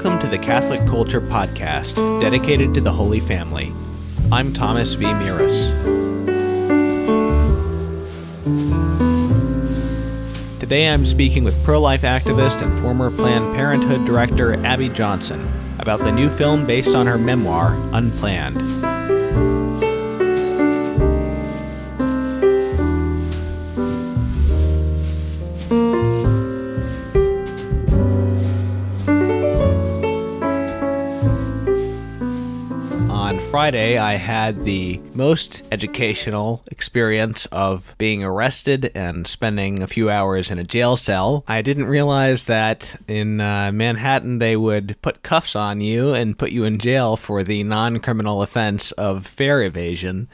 Welcome to the Catholic Culture Podcast, dedicated to the Holy Family. I'm Thomas V. Miras. Today I'm speaking with pro-life activist and former Planned Parenthood director Abby Johnson about the new film based on her memoir, Unplanned. On Friday, I had the most educational experience of being arrested and spending a few hours in a jail cell. I didn't realize that in Manhattan they would put cuffs on you and put you in jail for the non-criminal offense of fare evasion.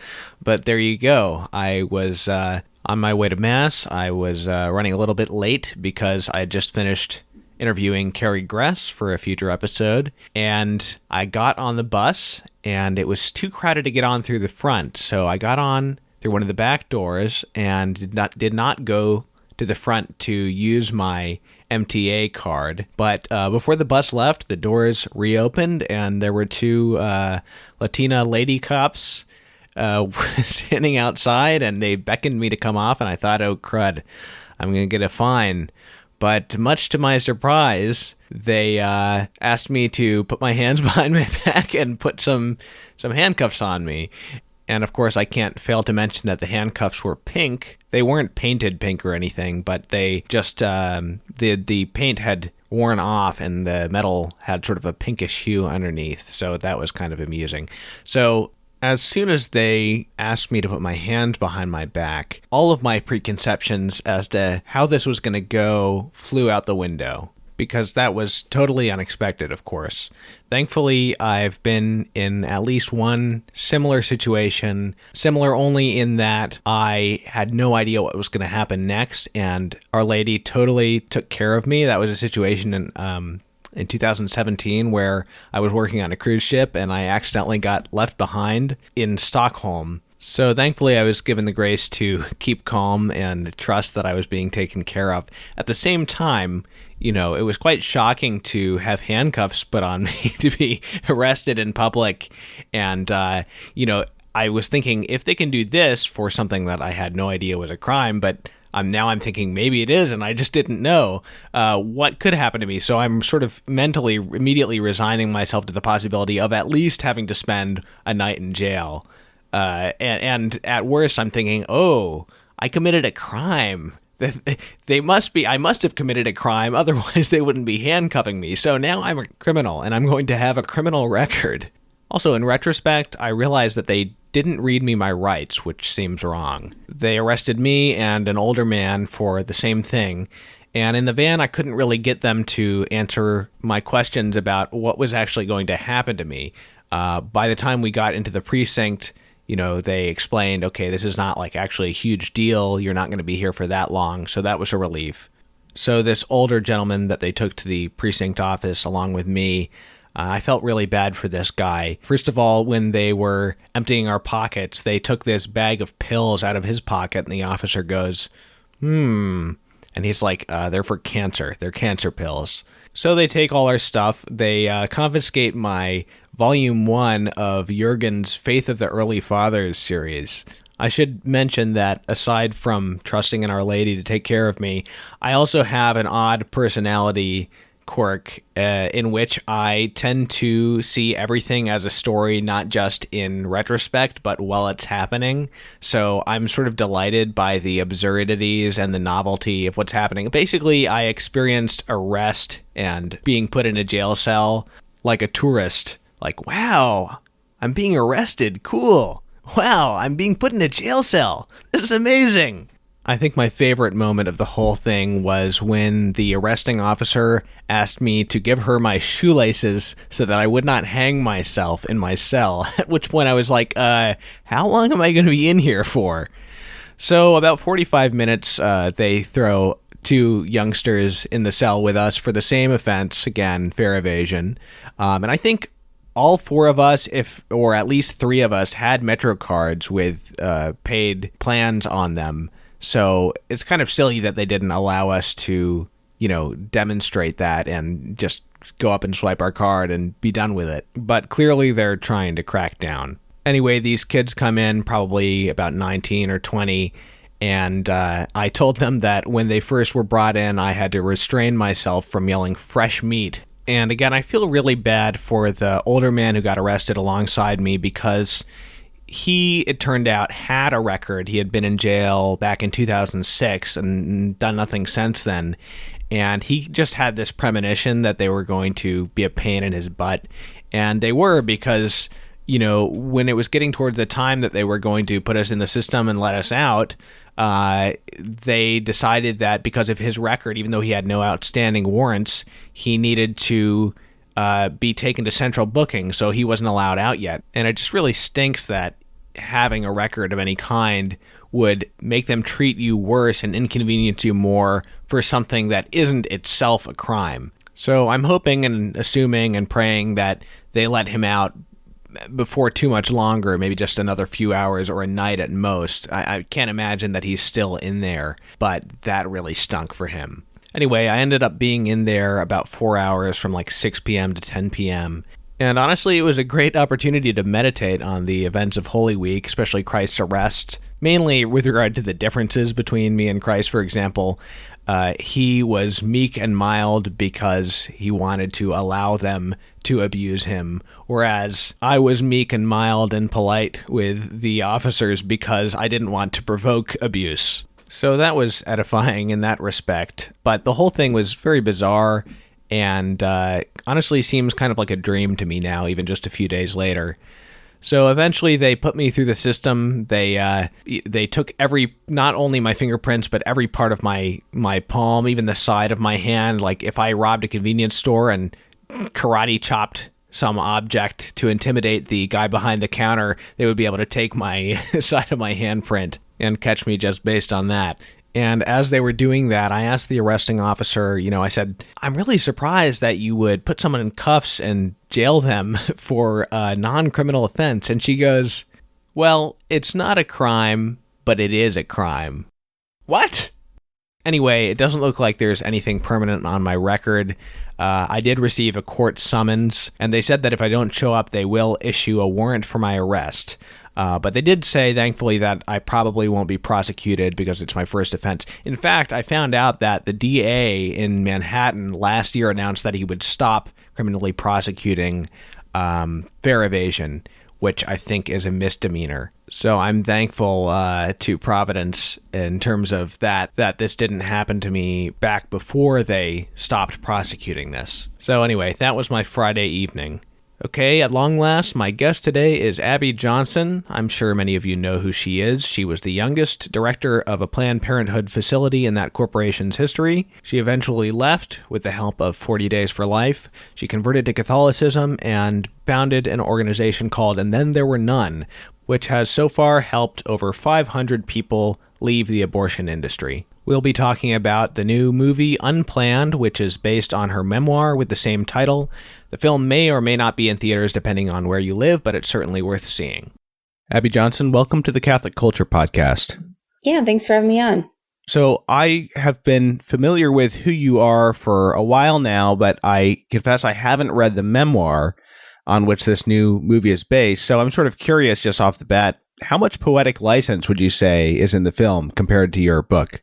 But there you go. I was on my way to Mass. I was running a little bit late because I had just finished interviewing Carrie Gress for a future episode, and I got on the bus, and it was too crowded to get on through the front, so I got on through one of the back doors and did not go to the front to use my MTA card. But before the bus left, the doors reopened, and there were two Latina lady cops standing outside, and they beckoned me to come off, and I thought, oh crud, I'm going to get a fine. But much to my surprise, they asked me to put my hands behind my back and put some handcuffs on me. And of course, I can't fail to mention that the handcuffs were pink. They weren't painted pink or anything, but they just, the paint had worn off and the metal had sort of a pinkish hue underneath. So that was kind of amusing. So as soon as they asked me to put my hand behind my back, all of my preconceptions as to how this was going to go flew out the window, because that was totally unexpected, of course. Thankfully, I've been in at least one similar situation, similar only in that I had no idea what was going to happen next, and Our Lady totally took care of me. That was a situation in 2017 where I was working on a cruise ship and I accidentally got left behind in Stockholm. So thankfully I was given the grace to keep calm and trust that I was being taken care of. At the same time, you know, it was quite shocking to have handcuffs put on me to be arrested in public. And, you know, I was thinking, if they can do this for something that I had no idea was a crime, but now I'm thinking maybe it is, and I just didn't know what could happen to me. So I'm sort of mentally immediately resigning myself to the possibility of at least having to spend a night in jail. And at worst, I'm thinking, oh, I committed a crime. I must have committed a crime, otherwise they wouldn't be handcuffing me. So now I'm a criminal, and I'm going to have a criminal record. Also, in retrospect, I realized that they didn't read me my rights, which seems wrong. They arrested me and an older man for the same thing, and in the van I couldn't really get them to answer my questions about what was actually going to happen to me. By the time we got into the precinct, you know, they explained, okay, this is not like actually a huge deal, you're not going to be here for that long, so that was a relief. So this older gentleman that they took to the precinct office along with me, I felt really bad for this guy. First of all, when they were emptying our pockets, they took this bag of pills out of his pocket, and the officer goes, and he's like, they're for cancer. They're cancer pills. So they take all our stuff. They confiscate my Volume 1 of Jürgen's Faith of the Early Fathers series. I should mention that aside from trusting in Our Lady to take care of me, I also have an odd personality quirk in which I tend to see everything as a story, not just in retrospect, but while it's happening. So I'm sort of delighted by the absurdities and the novelty of what's happening. Basically, I experienced arrest and being put in a jail cell like a tourist. Like, wow, I'm being arrested. Cool. Wow, I'm being put in a jail cell. This is amazing. I think my favorite moment of the whole thing was when the arresting officer asked me to give her my shoelaces so that I would not hang myself in my cell, at which point I was like, how long am I going to be in here for? So about 45 minutes, they throw two youngsters in the cell with us for the same offense, again, fare evasion. And I think all four of us, or at least three of us, had Metro cards with paid plans on them. So it's kind of silly that they didn't allow us to demonstrate that and just go up and swipe our card and be done with it. But clearly they're trying to crack down. Anyway, these kids come in probably about 19 or 20, and I told them that when they first were brought in, I had to restrain myself from yelling fresh meat. And again, I feel really bad for the older man who got arrested alongside me because he, it turned out, had a record. He had been in jail back in 2006 and done nothing since then. And he just had this premonition that they were going to be a pain in his butt. And they were, because, when it was getting towards the time that they were going to put us in the system and let us out, they decided that because of his record, even though he had no outstanding warrants, he needed to be taken to central booking, so he wasn't allowed out yet. And it just really stinks that having a record of any kind would make them treat you worse and inconvenience you more for something that isn't itself a crime. So I'm hoping and assuming and praying that they let him out before too much longer, maybe just another few hours or a night at most. I can't imagine that he's still in there, but that really stunk for him. Anyway, I ended up being in there about 4 hours from like 6 p.m. to 10 p.m. And honestly, it was a great opportunity to meditate on the events of Holy Week, especially Christ's arrest, mainly with regard to the differences between me and Christ. For example, he was meek and mild because he wanted to allow them to abuse him, whereas I was meek and mild and polite with the officers because I didn't want to provoke abuse. So that was edifying in that respect. But the whole thing was very bizarre and honestly seems kind of like a dream to me now, even just a few days later. So eventually they put me through the system. They took not only my fingerprints, but every part of my palm, even the side of my hand. Like if I robbed a convenience store and karate chopped some object to intimidate the guy behind the counter, they would be able to take my side of my handprint and catch me just based on that. And as they were doing that, I asked the arresting officer, I said, I'm really surprised that you would put someone in cuffs and jail them for a non-criminal offense. And she goes, well, it's not a crime, but it is a crime. What? Anyway, it doesn't look like there's anything permanent on my record. I did receive a court summons, and they said that if I don't show up, they will issue a warrant for my arrest. But they did say, thankfully, that I probably won't be prosecuted because it's my first offense. In fact, I found out that the DA in Manhattan last year announced that he would stop criminally prosecuting fare evasion, which I think is a misdemeanor. So I'm thankful to Providence in terms of that this didn't happen to me back before they stopped prosecuting this. So anyway, that was my Friday evening. Okay, at long last, my guest today is Abby Johnson. I'm sure many of you know who she is. She was the youngest director of a Planned Parenthood facility in that corporation's history. She eventually left with the help of 40 Days for Life. She converted to Catholicism and founded an organization called And Then There Were None, which has so far helped over 500 people leave the abortion industry. We'll be talking about the new movie Unplanned, which is based on her memoir with the same title. The film may or may not be in theaters depending on where you live, but it's certainly worth seeing. Abby Johnson, welcome to the Catholic Culture Podcast. Yeah, thanks for having me on. So I have been familiar with who you are for a while now, but I confess I haven't read the memoir on which this new movie is based. So I'm sort of curious just off the bat, how much poetic license would you say is in the film compared to your book?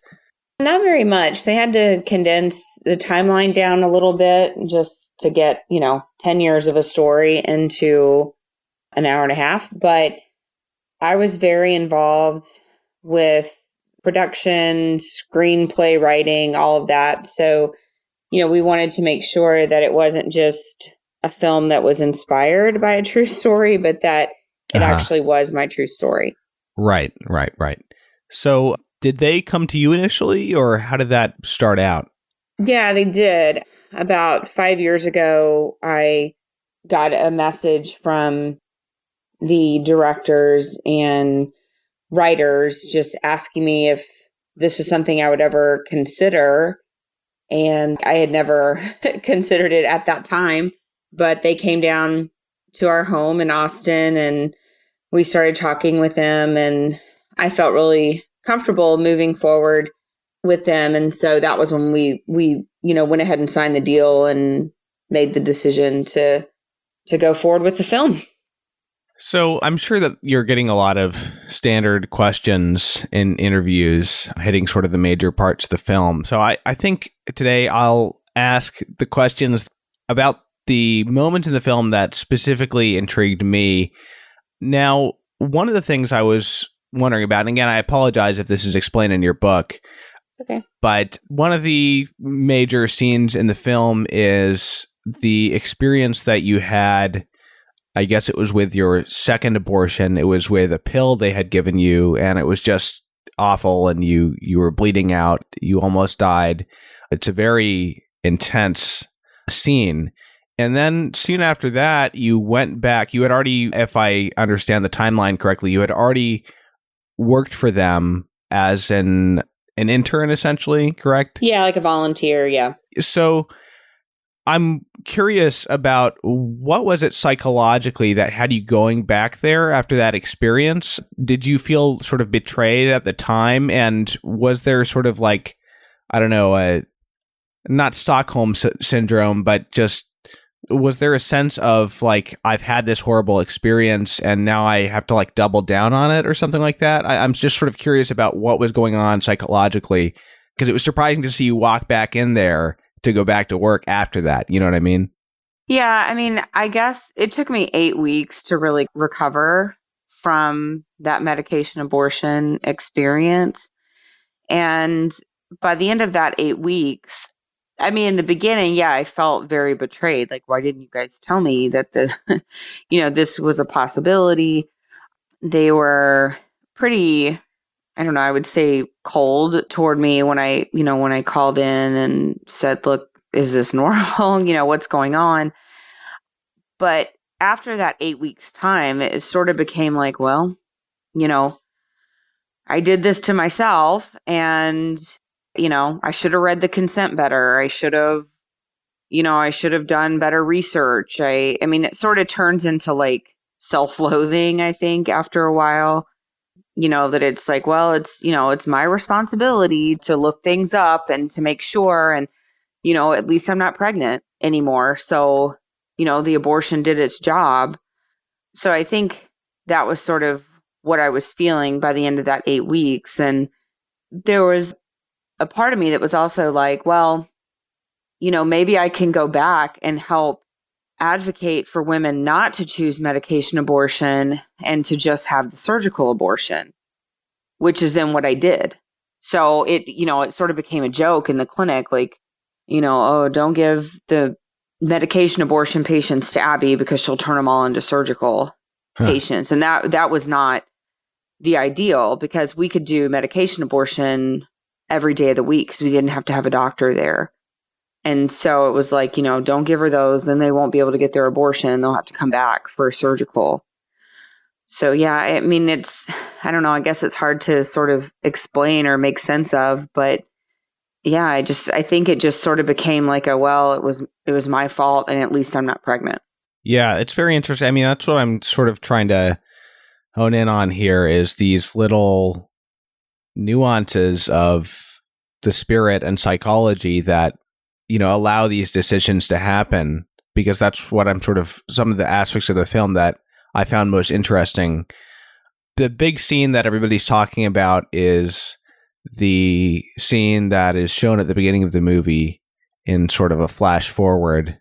Not very much. They had to condense the timeline down a little bit just to get, 10 years of a story into an hour and a half. But I was very involved with production, screenplay writing, all of that. So, we wanted to make sure that it wasn't just a film that was inspired by a true story, but that it actually was my true story. Right. So did they come to you initially, or how did that start out? Yeah, they did. About 5 years ago, I got a message from the directors and writers just asking me if this was something I would ever consider. And I had never considered it at that time, but they came down to our home in Austin and we started talking with them, and I felt really comfortable moving forward with them. And so that was when we went ahead and signed the deal and made the decision to go forward with the film. So I'm sure that you're getting a lot of standard questions in interviews hitting sort of the major parts of the film. So I think today I'll ask the questions about the moments in the film that specifically intrigued me. Now, one of the things I was wondering about, and again, I apologize if this is explained in your book, okay, but one of the major scenes in the film is the experience that you had. I guess it was with your second abortion. It was with a pill they had given you, and it was just awful, and you were bleeding out. You almost died. It's a very intense scene. And then soon after that, you went back. You had already, if I understand the timeline correctly, you had already worked for them as an intern, essentially, correct? Yeah, like a volunteer, yeah. So I'm curious about what was it psychologically that had you going back there after that experience? Did you feel sort of betrayed at the time? And was there sort of like, I don't know, not Stockholm syndrome, but just was there a sense of like, I've had this horrible experience and now I have to like double down on it or something like that? I'm just sort of curious about what was going on psychologically, because it was surprising to see you walk back in there to go back to work after that. You know what I mean? Yeah. I mean, I guess it took me 8 weeks to really recover from that medication abortion experience. And by the end of that 8 weeks, I mean, in the beginning, yeah, I felt very betrayed. Like, why didn't you guys tell me that this was a possibility? They were pretty, I don't know, I would say cold toward me when I called in and said, look, is this normal? What's going on? But after that 8 weeks time, it sort of became like, well, I did this to myself and, I should have read the consent better. I should have done better research. I mean, it sort of turns into like self-loathing, I think, after a while. That it's like, well, it's my responsibility to look things up and to make sure. And, at least I'm not pregnant anymore. So, the abortion did its job. So I think that was sort of what I was feeling by the end of that 8 weeks. And there was a part of me that was also like, well, maybe I can go back and help advocate for women not to choose medication abortion and to just have the surgical abortion, which is then what I did. So it sort of became a joke in the clinic, like, oh, don't give the medication abortion patients to Abby because she'll turn them all into surgical patients. And that was not the ideal, because we could do medication abortion every day of the week because we didn't have to have a doctor there. And so it was like, don't give her those, then they won't be able to get their abortion. They'll have to come back for a surgical. So, yeah, I mean, I don't know, I guess it's hard to sort of explain or make sense of, but yeah, I think it just sort of became like it was my fault and at least I'm not pregnant. Yeah, it's very interesting. I mean, that's what I'm sort of trying to hone in on here, is these little nuances of the spirit and psychology that, allow these decisions to happen, because that's what I'm sort of, some of the aspects of the film that I found most interesting. The big scene that everybody's talking about is the scene that is shown at the beginning of the movie in sort of a flash forward.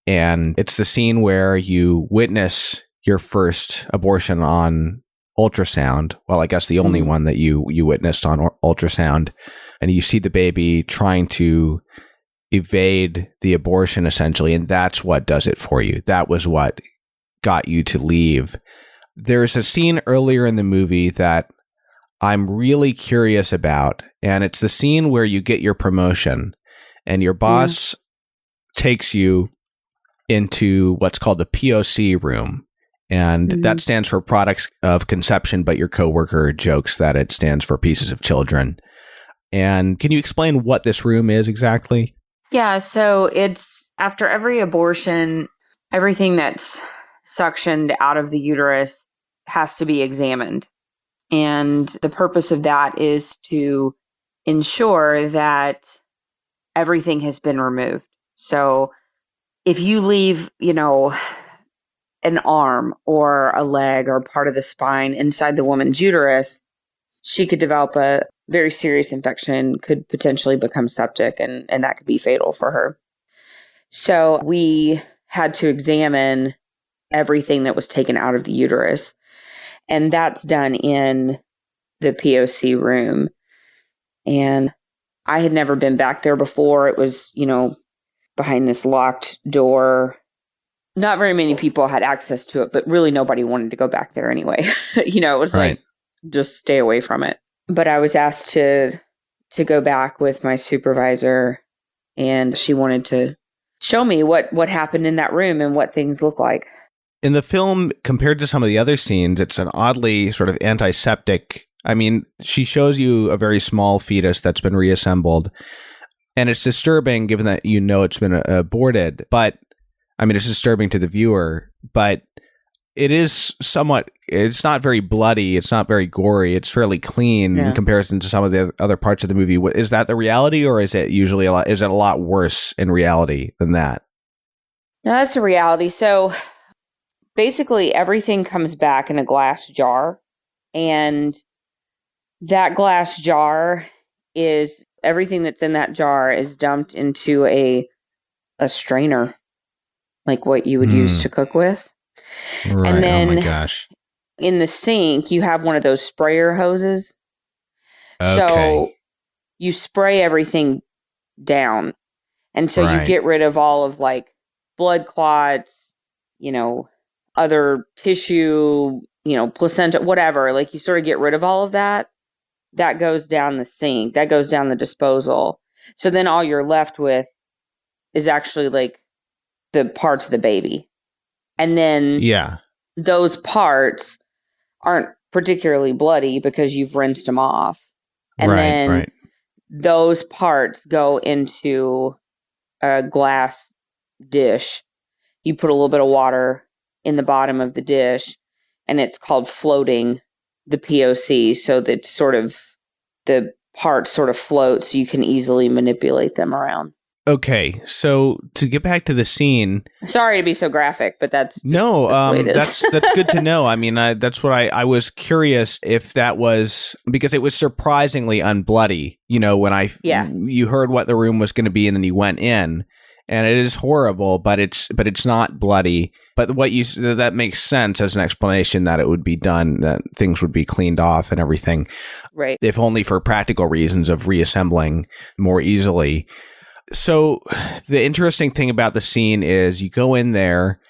And it's the scene where you witness your first abortion on ultrasound. Well, I guess the only one that you witnessed on ultrasound. And you see the baby trying to evade the abortion, essentially. And that's what does it for you. That was what got you to leave. There's a scene earlier in the movie that I'm really curious about. And it's the scene where you get your promotion and your boss takes you into what's called the POC room. And that stands for products of conception, but your coworker jokes that it stands for pieces of children. And can you explain what this room is exactly? Yeah, so it's after every abortion, everything that's suctioned out of the uterus has to be examined. And the purpose of that is to ensure that everything has been removed. So if you leave, an arm or a leg or part of the spine inside the woman's uterus, she could develop a very serious infection, could potentially become septic, and that could be fatal for her. So we had to examine everything that was taken out of the uterus. And that's done in the POC room. And I had never been back there before. It was, behind this locked door. Not very many people had access to it, but really nobody wanted to go back there anyway. It was Right. like, just stay away from it. But I was asked to go back with my supervisor, and she wanted to show me what happened in that room and what things look like. In the film, compared to some of the other scenes, it's an oddly sort of antiseptic. I mean, she shows you a very small fetus that's been reassembled, and it's disturbing given that it's been aborted. But I mean, it's disturbing to the viewer, but it is it's not very bloody. It's not very gory. It's fairly clean in comparison to some of the other parts of the movie. Is that the reality, or is it usually a lot worse in reality than that? No, that's a reality. So basically everything comes back in a glass jar, and that glass jar is everything that's in that jar is dumped into a strainer, like what you would use to cook with. Right. And then oh my gosh. in the sink, you have one of those sprayer hoses. Okay. So you spray everything down. And so you get rid of all of like blood clots, other tissue, placenta, whatever. Like you sort of get rid of all of that. That goes down the sink. That goes down the disposal. So then all you're left with is actually like the parts of the baby. And then those parts aren't particularly bloody because you've rinsed them off. And then those parts go into a glass dish. You put a little bit of water in the bottom of the dish, and it's called floating the POC, so that sort of the parts sort of float so you can easily manipulate them around. Okay, so to get back to the scene, sorry to be so graphic, but that's that's good to know. I mean, that's what I was curious if that was, because it was surprisingly unbloody. When you heard what the room was going to be, and then you went in, and it is horrible, but it's not bloody. But that makes sense as an explanation that it would be done, that things would be cleaned off and everything, right? If only for practical reasons of reassembling more easily. So the interesting thing about the scene is you go in there,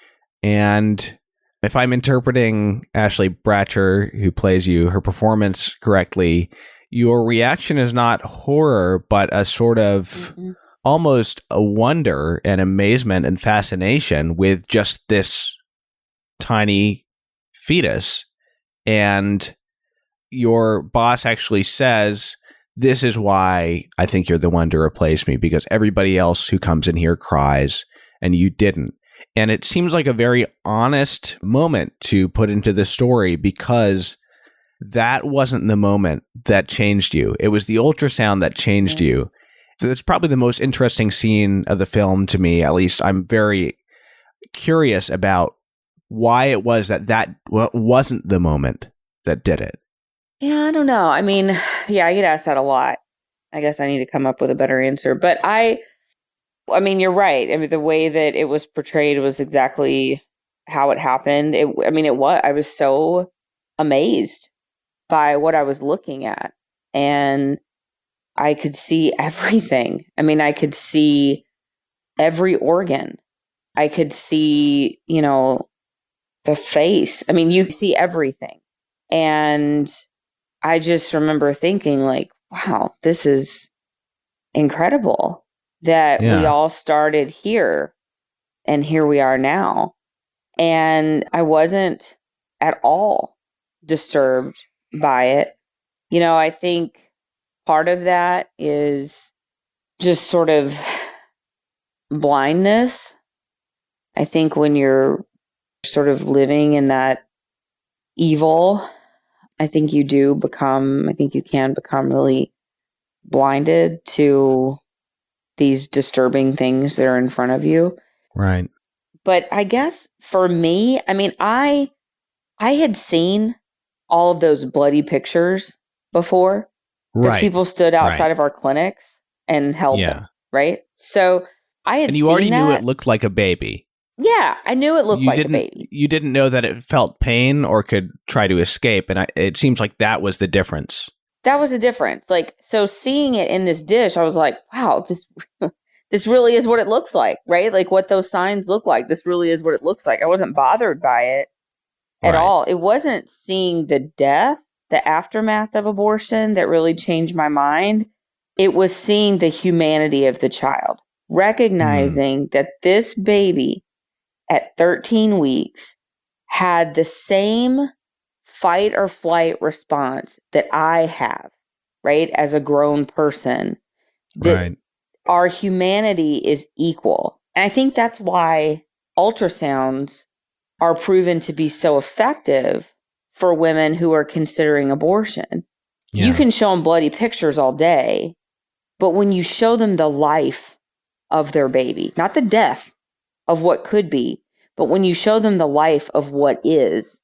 and if I'm interpreting Ashley Bratcher, who plays you, her performance correctly, your reaction is not horror, but a sort of almost a wonder and amazement and fascination with just this tiny fetus. And your boss actually says, "This is why I think you're the one to replace me, because everybody else who comes in here cries and you didn't." And it seems like a very honest moment to put into the story, because that wasn't the moment that changed you. It was the ultrasound that changed you. So it's probably the most interesting scene of the film to me. At least I'm very curious about why it was that wasn't the moment that did it. Yeah, I don't know. I mean, I get asked that a lot. I guess I need to come up with a better answer. But I mean, you're right. I mean, the way that it was portrayed was exactly how it happened. I was so amazed by what I was looking at. And I could see everything. I mean, I could see every organ. I could see, the face. I mean, you see everything. And I just remember thinking like, wow, this is incredible that we all started here and here we are now. And I wasn't at all disturbed by it. I think part of that is just sort of blindness. I think when you're sort of living in that evil, I think you can become really blinded to these disturbing things that are in front of you. Right. But I guess for me, I mean, I had seen all of those bloody pictures before because Right. people stood outside Right. of our clinics and held Yeah. them, right? So I had And you seen already knew it that. looked like a baby. Yeah, I knew it looked like a baby. You didn't know that it felt pain or could try to escape, and it seems like that was the difference. That was the difference. Like, so seeing it in this dish, I was like, wow, this really is what it looks like, right? Like what those signs look like. This really is what it looks like. I wasn't bothered by it at Right. all. It wasn't seeing the death, the aftermath of abortion that really changed my mind. It was seeing the humanity of the child, recognizing that this baby at 13 weeks had the same fight or flight response that I have, right? As a grown person, that Right. our humanity is equal. And I think that's why ultrasounds are proven to be so effective for women who are considering abortion. Yeah. You can show them bloody pictures all day, but when you show them the life of their baby, not the death of what could be, but when you show them the life of what is,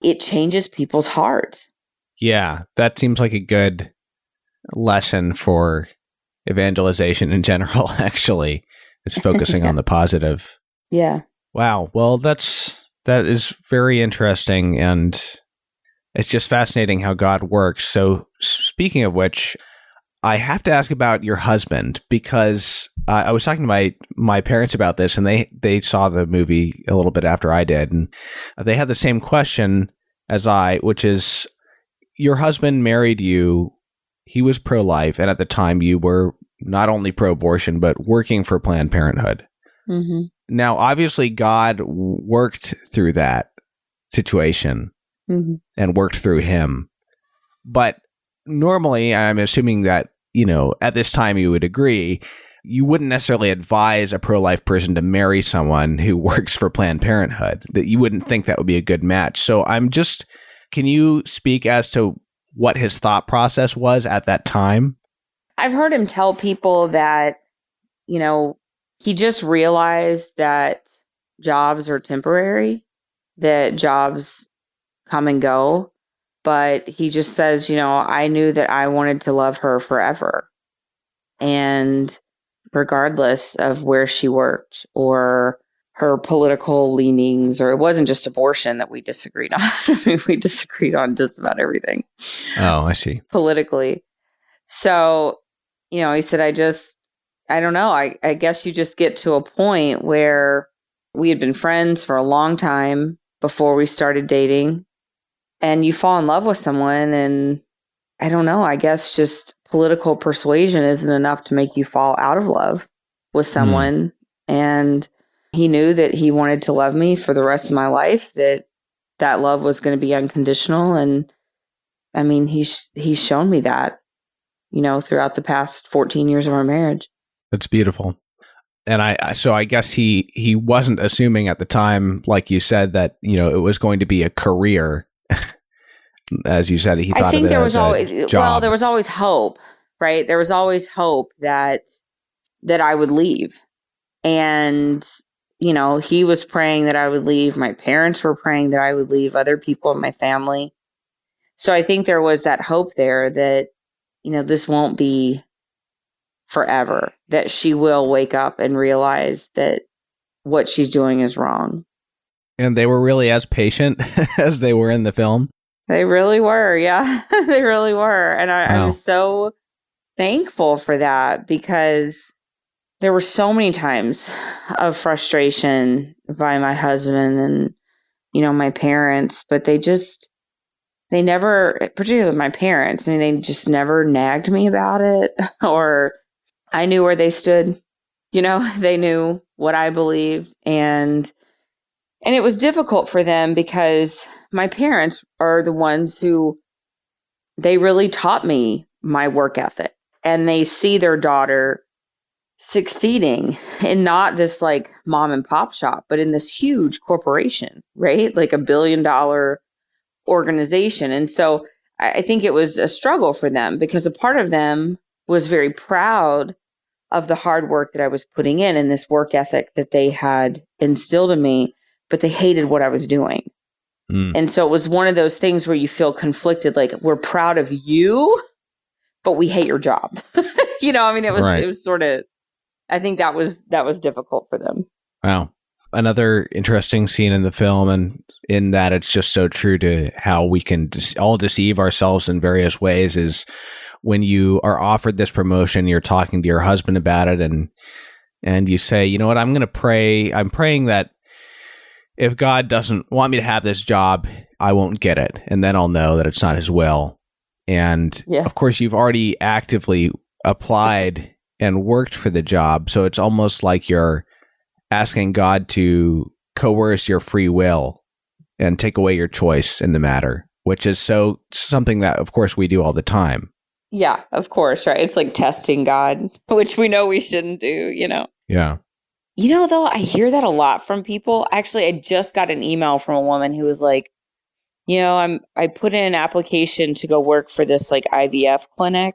it changes people's hearts. Yeah, that seems like a good lesson for evangelization in general, actually, is focusing on the positive. Yeah. Wow. Well, that is very interesting, and it's just fascinating how God works. So, speaking of which, I have to ask about your husband, because I was talking to my parents about this, and they saw the movie a little bit after I did, and they had the same question as I, which is, your husband married you. He was pro-life, and at the time you were not only pro-abortion, but working for Planned Parenthood. Mm-hmm. Now, obviously, God worked through that situation and worked through him. But normally, I'm assuming that, at this time you would agree, you wouldn't necessarily advise a pro-life person to marry someone who works for Planned Parenthood, that you wouldn't think that would be a good match. So can you speak as to what his thought process was at that time? I've heard him tell people that, he just realized that jobs are temporary, that jobs come and go. But he just says, I knew that I wanted to love her forever. And regardless of where she worked or her political leanings, or it wasn't just abortion that we disagreed on. I mean, we disagreed on just about everything. Oh, I see. Politically. So, he said, I don't know. I guess you just get to a point where we had been friends for a long time before we started dating, and you fall in love with someone, and I don't know, I guess just political persuasion isn't enough to make you fall out of love with someone. And he knew that he wanted to love me for the rest of my life, that love was going to be unconditional. And I mean, he's shown me that, throughout the past 14 years of our marriage. That's beautiful. And I guess he wasn't assuming at the time, like you said, that, it was going to be a career. As you said, he thought I think of it there as was always, a job. there was always hope, right? There was always hope that I would leave. And, he was praying that I would leave. My parents were praying that I would leave, other people in my family. So I think there was that hope there that, this won't be forever, that she will wake up and realize that what she's doing is wrong. And they were really as patient as they were in the film. They really were. Yeah, they really were. And I was so thankful for that, because there were so many times of frustration by my husband and, my parents, but they never, particularly my parents, I mean, they just never nagged me about it, or I knew where they stood. They knew what I believed. And it was difficult for them because my parents are the ones who, they really taught me my work ethic, and they see their daughter succeeding in not this like mom and pop shop, but in this huge corporation, right? Like $1 billion organization. And so I think it was a struggle for them, because a part of them was very proud of the hard work that I was putting in and this work ethic that they had instilled in me, but they hated what I was doing. And so it was one of those things where you feel conflicted, like, we're proud of you, but we hate your job. You know, I mean, it was sort of, I think that was difficult for them. Wow. Another interesting scene in the film, and in that it's just so true to how we can all deceive ourselves in various ways, is when you are offered this promotion, you're talking to your husband about it, and you say, you know what, I'm going to pray. I'm praying that if God doesn't want me to have this job, I won't get it. And then I'll know that it's not his will. And of course, you've already actively applied and worked for the job. So it's almost like you're asking God to coerce your free will and take away your choice in the matter, which is something that, of course, we do all the time. Yeah, of course, right? It's like testing God, which we know we shouldn't do, you know? Yeah. You know, though, I hear that a lot from people. Actually, I just got an email from a woman who was like, you know, I put in an application to go work for this like IVF clinic.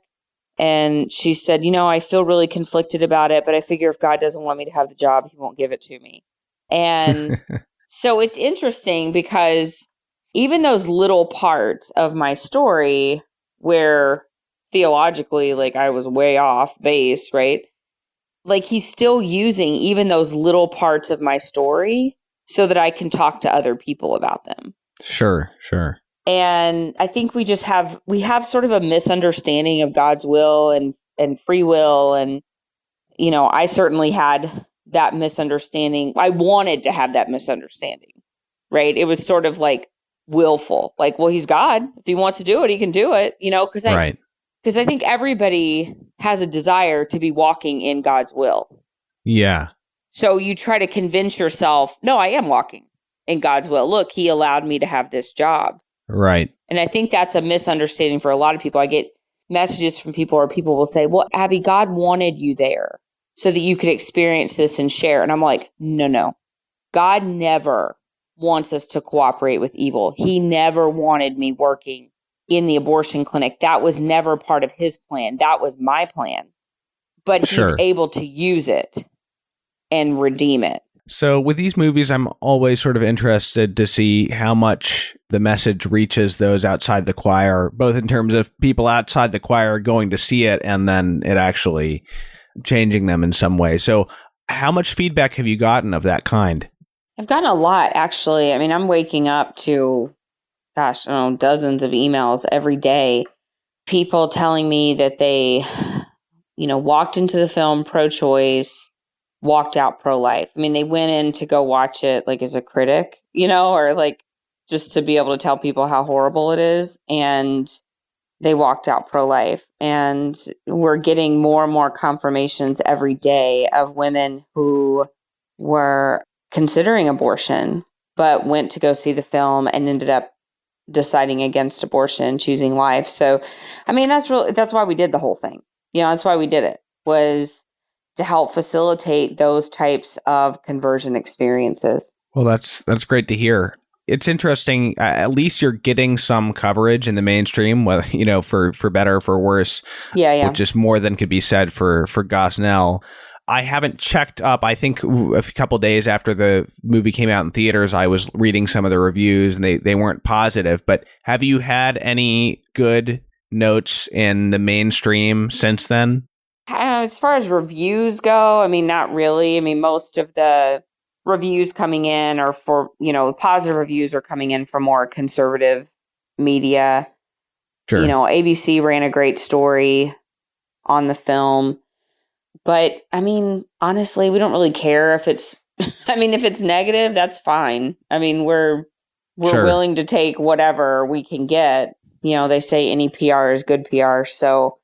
And she said, you know, I feel really conflicted about it, but I figure if God doesn't want me to have the job, he won't give it to me. And so it's interesting because even those little parts of my story where theologically, like, I was way off base, right? Like, he's still using even those little parts of my story so that I can talk to other people about them. Sure. And I think we have sort of a misunderstanding of God's will and free will. And, you know, I certainly had that misunderstanding. I wanted to have that misunderstanding, right? It was sort of like willful, like, well, he's God. If he wants to do it, he can do it, you know, because I think everybody has a desire to be walking in God's will. Yeah. So you try to convince yourself, no, I am walking in God's will. Look, he allowed me to have this job. Right. And I think that's a misunderstanding for a lot of people. I get messages from people, or people will say, well, Abby, God wanted you there so that you could experience this and share. And I'm like, no. God never wants us to cooperate with evil. He never wanted me working in the abortion clinic. That was never part of his plan. That was my plan. But he's able to use it and redeem it. So with these movies, I'm always sort of interested to see how much the message reaches those outside the choir, both in terms of people outside the choir going to see it and then it actually changing them in some way. So how much feedback have you gotten of that kind? I've gotten a lot, actually. I mean, I'm waking up to, gosh, I don't know, dozens of emails every day. People telling me that they, you know, walked into the film pro-choice, walked out pro-life. I mean, they went in to go watch it like as a critic, you know, or like just to be able to tell people how horrible it is. And they walked out pro-life. And we're getting more and more confirmations every day of women who were considering abortion, but went to go see the film and ended up deciding against abortion and choosing life. So, I mean, that's why we did the whole thing. You know, that's why we did it, was to help facilitate those types of conversion experiences. Well, that's great to hear. It's interesting. At least you're getting some coverage in the mainstream, whether, you know, for better or for worse. Yeah. Which is more than could be said for Gosnell. I haven't checked up. I think a couple days after the movie came out in theaters, I was reading some of the reviews, and they weren't positive. But have you had any good notes in the mainstream since then? As far as reviews go, I mean, not really. I mean, most of the reviews coming in are for, you know, positive reviews are coming in from more conservative media. Sure. You know, ABC ran a great story on the film. But I mean, honestly, we don't really care if it's, I mean, if it's negative, that's fine. I mean, we're willing to take whatever we can get. You know, they say any PR is good PR. So,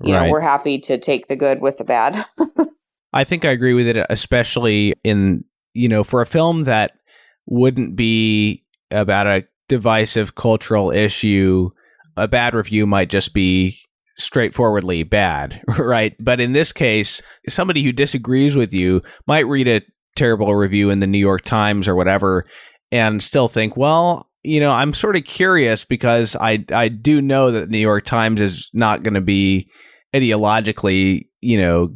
you know, we're happy to take the good with the bad. I think I agree with it, especially in, you know, for a film that wouldn't be about a divisive cultural issue, a bad review might just be straightforwardly bad, right? But in this case, somebody who disagrees with you might read a terrible review in the New York Times or whatever and still think, well, you know, I'm sort of curious because I do know that the New York Times is not going to be ideologically,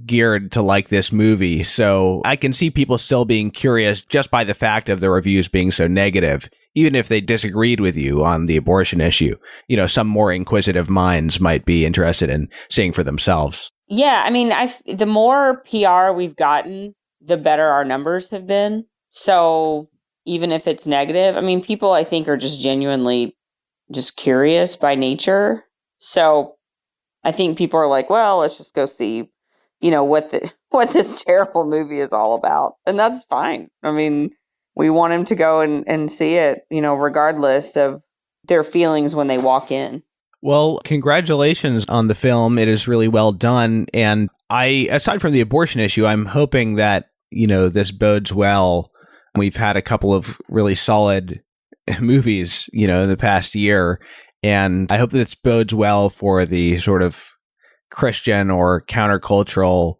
geared to like this movie. So I can see people still being curious just by the fact of the reviews being so negative, even if they disagreed with you on the abortion issue. Some more inquisitive minds might be interested in seeing for themselves. Yeah, I mean, the more PR we've gotten, the better our numbers have been. So even if it's negative, I mean, people I think are just genuinely just curious by nature. So I think people are like, well, let's just go see, what this terrible movie is all about. And that's fine. I mean, we want them to go and see it, regardless of their feelings when they walk in. Well, congratulations on the film. It is really well done. And aside from the abortion issue, I'm hoping that, this bodes well. We've had a couple of really solid movies, in the past year. And I hope that this bodes well for the sort of Christian or countercultural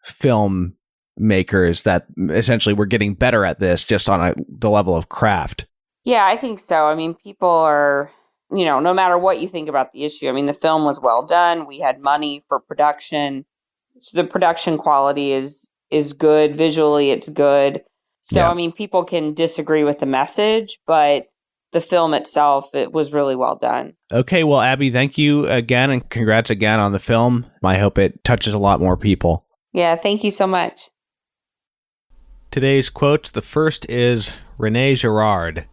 film makers that essentially we're getting better at this just on the level of craft. Yeah, I think so. I mean, people are, no matter what you think about the issue, I mean, the film was well done. We had money for production. So the production quality is good. Visually, it's good. So, yeah. I mean, people can disagree with the message, but the film itself, it was really well done. Okay, well, Abby, thank you again, and congrats again on the film. I hope it touches a lot more people. Yeah, thank you so much. Today's quotes, the first is René Girard.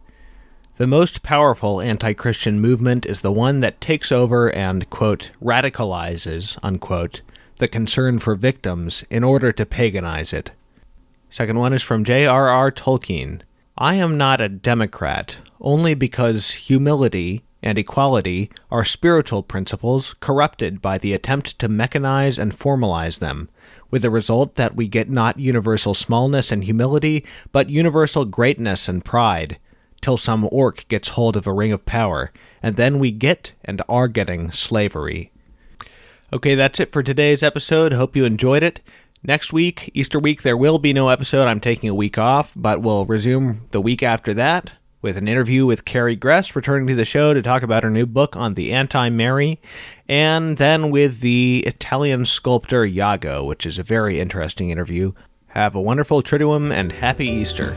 The most powerful anti-Christian movement is the one that takes over and, quote, radicalizes, unquote, the concern for victims in order to paganize it. Second one is from J.R.R. Tolkien. I am not a Democrat, only because humility and equality are spiritual principles corrupted by the attempt to mechanize and formalize them, with the result that we get not universal smallness and humility, but universal greatness and pride, till some orc gets hold of a ring of power, and then we get and are getting slavery. Okay, that's it for today's episode. Hope you enjoyed it. Next week, Easter week, there will be no episode. I'm taking a week off, but we'll resume the week after that with an interview with Carrie Gress, returning to the show to talk about her new book on the anti-Mary, and then with the Italian sculptor Iago, which is a very interesting interview. Have a wonderful Triduum and happy Easter.